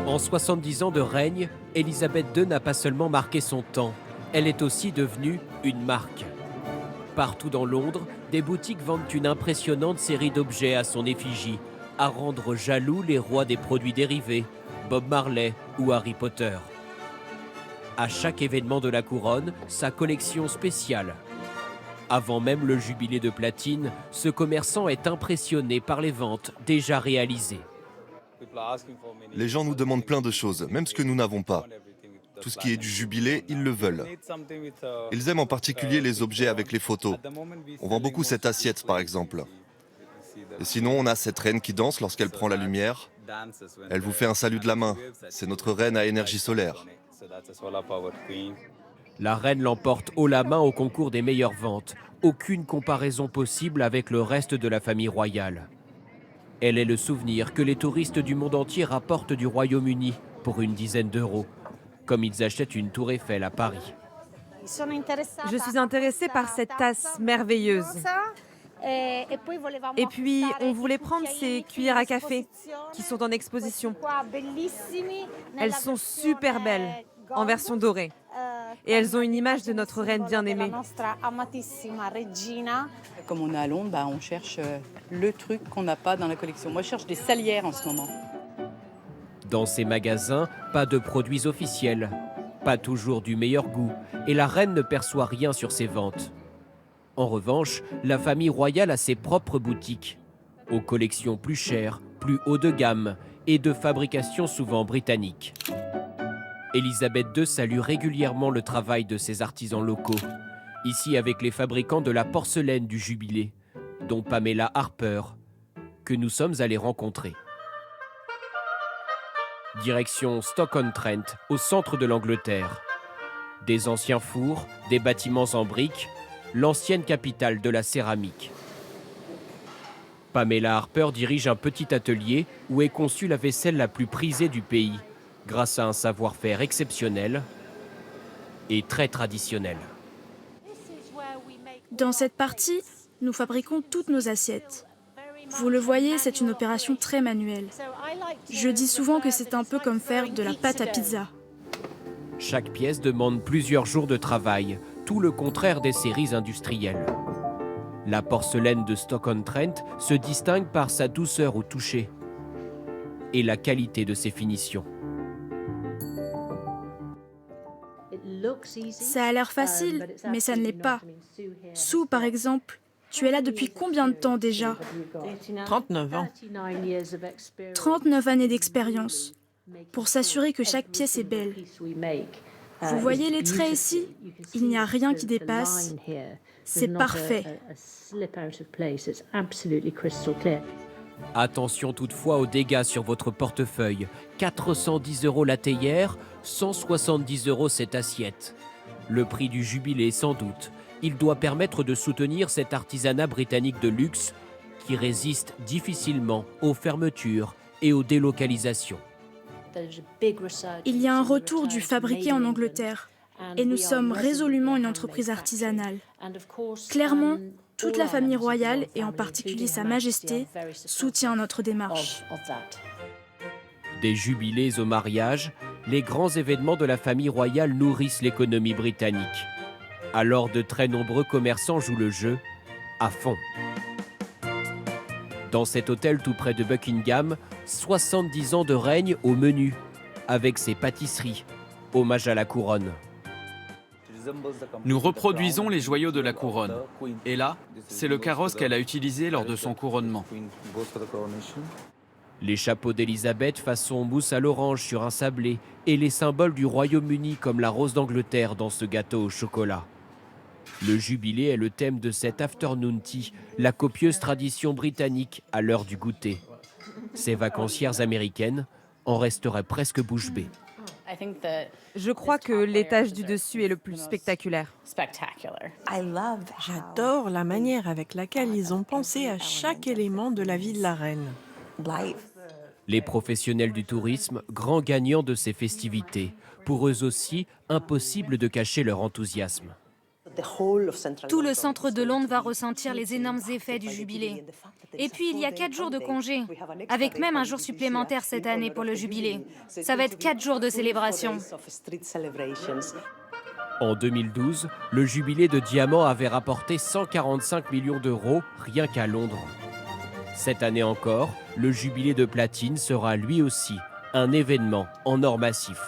En 70 ans de règne, Élisabeth II n'a pas seulement marqué son temps, elle est aussi devenue une marque. Partout dans Londres, des boutiques vendent une impressionnante série d'objets à son effigie, à rendre jaloux les rois des produits dérivés, Bob Marley ou Harry Potter. À chaque événement de la couronne, sa collection spéciale. Avant même le jubilé de platine, ce commerçant est impressionné par les ventes déjà réalisées. Les gens nous demandent plein de choses, même ce que nous n'avons pas. Tout ce qui est du jubilé, ils le veulent. Ils aiment en particulier les objets avec les photos. On vend beaucoup cette assiette, par exemple. Et sinon, on a cette reine qui danse lorsqu'elle prend la lumière. Elle vous fait un salut de la main. C'est notre reine à énergie solaire. La reine l'emporte haut la main au concours des meilleures ventes. Aucune comparaison possible avec le reste de la famille royale. Elle est le souvenir que les touristes du monde entier rapportent du Royaume-Uni pour une dizaine d'euros, comme ils achètent une tour Eiffel à Paris. Je suis intéressée par cette tasse merveilleuse. Et puis, on voulait prendre ces cuillères à café qui sont en exposition. Elles sont super belles, en version dorée. Et elles ont une image de notre reine bien-aimée. Comme on est à Londres, on cherche le truc qu'on n'a pas dans la collection. Moi, je cherche des salières en ce moment. Dans ces magasins, pas de produits officiels, pas toujours du meilleur goût, et la reine ne perçoit rien sur ses ventes. En revanche, la famille royale a ses propres boutiques, aux collections plus chères, plus haut de gamme et de fabrication souvent britannique. Élisabeth II salue régulièrement le travail de ses artisans locaux, ici avec les fabricants de la porcelaine du Jubilé, dont Pamela Harper, que nous sommes allés rencontrer. Direction Stoke-on-Trent, au centre de l'Angleterre. Des anciens fours, des bâtiments en briques, l'ancienne capitale de la céramique. Pamela Harper dirige un petit atelier où est conçue la vaisselle la plus prisée du pays, grâce à un savoir-faire exceptionnel et très traditionnel. Dans cette partie, nous fabriquons toutes nos assiettes. Vous le voyez, c'est une opération très manuelle. Je dis souvent que c'est un peu comme faire de la pâte à pizza. Chaque pièce demande plusieurs jours de travail, tout le contraire des séries industrielles. La porcelaine de Stoke-on-Trent se distingue par sa douceur au toucher et la qualité de ses finitions. Ça a l'air facile, mais ça ne l'est pas. Sue, par exemple, tu es là depuis combien de temps déjà? 39 ans. 39 années d'expérience, pour s'assurer que chaque pièce est belle. Vous voyez les traits ici? Il n'y a rien qui dépasse. C'est parfait. Attention toutefois aux dégâts sur votre portefeuille. 410 € la théière, 170 € cette assiette. Le prix du jubilé sans doute. Il doit permettre de soutenir cet artisanat britannique de luxe qui résiste difficilement aux fermetures et aux délocalisations. Il y a un retour du fabriqué en Angleterre et nous sommes résolument une entreprise artisanale. Clairement, toute la famille royale, et en particulier Sa Majesté, soutient notre démarche. Des jubilés au mariage, les grands événements de la famille royale nourrissent l'économie britannique. Alors de très nombreux commerçants jouent le jeu à fond. Dans cet hôtel tout près de Buckingham, 70 ans de règne au menu, avec ses pâtisseries, hommage à la couronne. Nous reproduisons les joyaux de la couronne. Et là, c'est le carrosse qu'elle a utilisé lors de son couronnement. Les chapeaux d'Élisabeth façon mousse à l'orange sur un sablé et les symboles du Royaume-Uni comme la rose d'Angleterre dans ce gâteau au chocolat. Le jubilé est le thème de cette afternoon tea, la copieuse tradition britannique à l'heure du goûter. Ces vacancières américaines en resteraient presque bouche bée. Je crois que l'étage du dessus est le plus spectaculaire. J'adore la manière avec laquelle ils ont pensé à chaque élément de la vie de la reine. Les professionnels du tourisme, grands gagnants de ces festivités. Pour eux aussi, impossible de cacher leur enthousiasme. Tout le centre de Londres va ressentir les énormes effets du jubilé. Et puis, il y a 4 jours de congé, avec même un jour supplémentaire cette année pour le jubilé. Ça va être 4 jours de célébration. En 2012, le jubilé de diamant avait rapporté 145 millions d'euros rien qu'à Londres. Cette année encore, le jubilé de platine sera lui aussi un événement en or massif.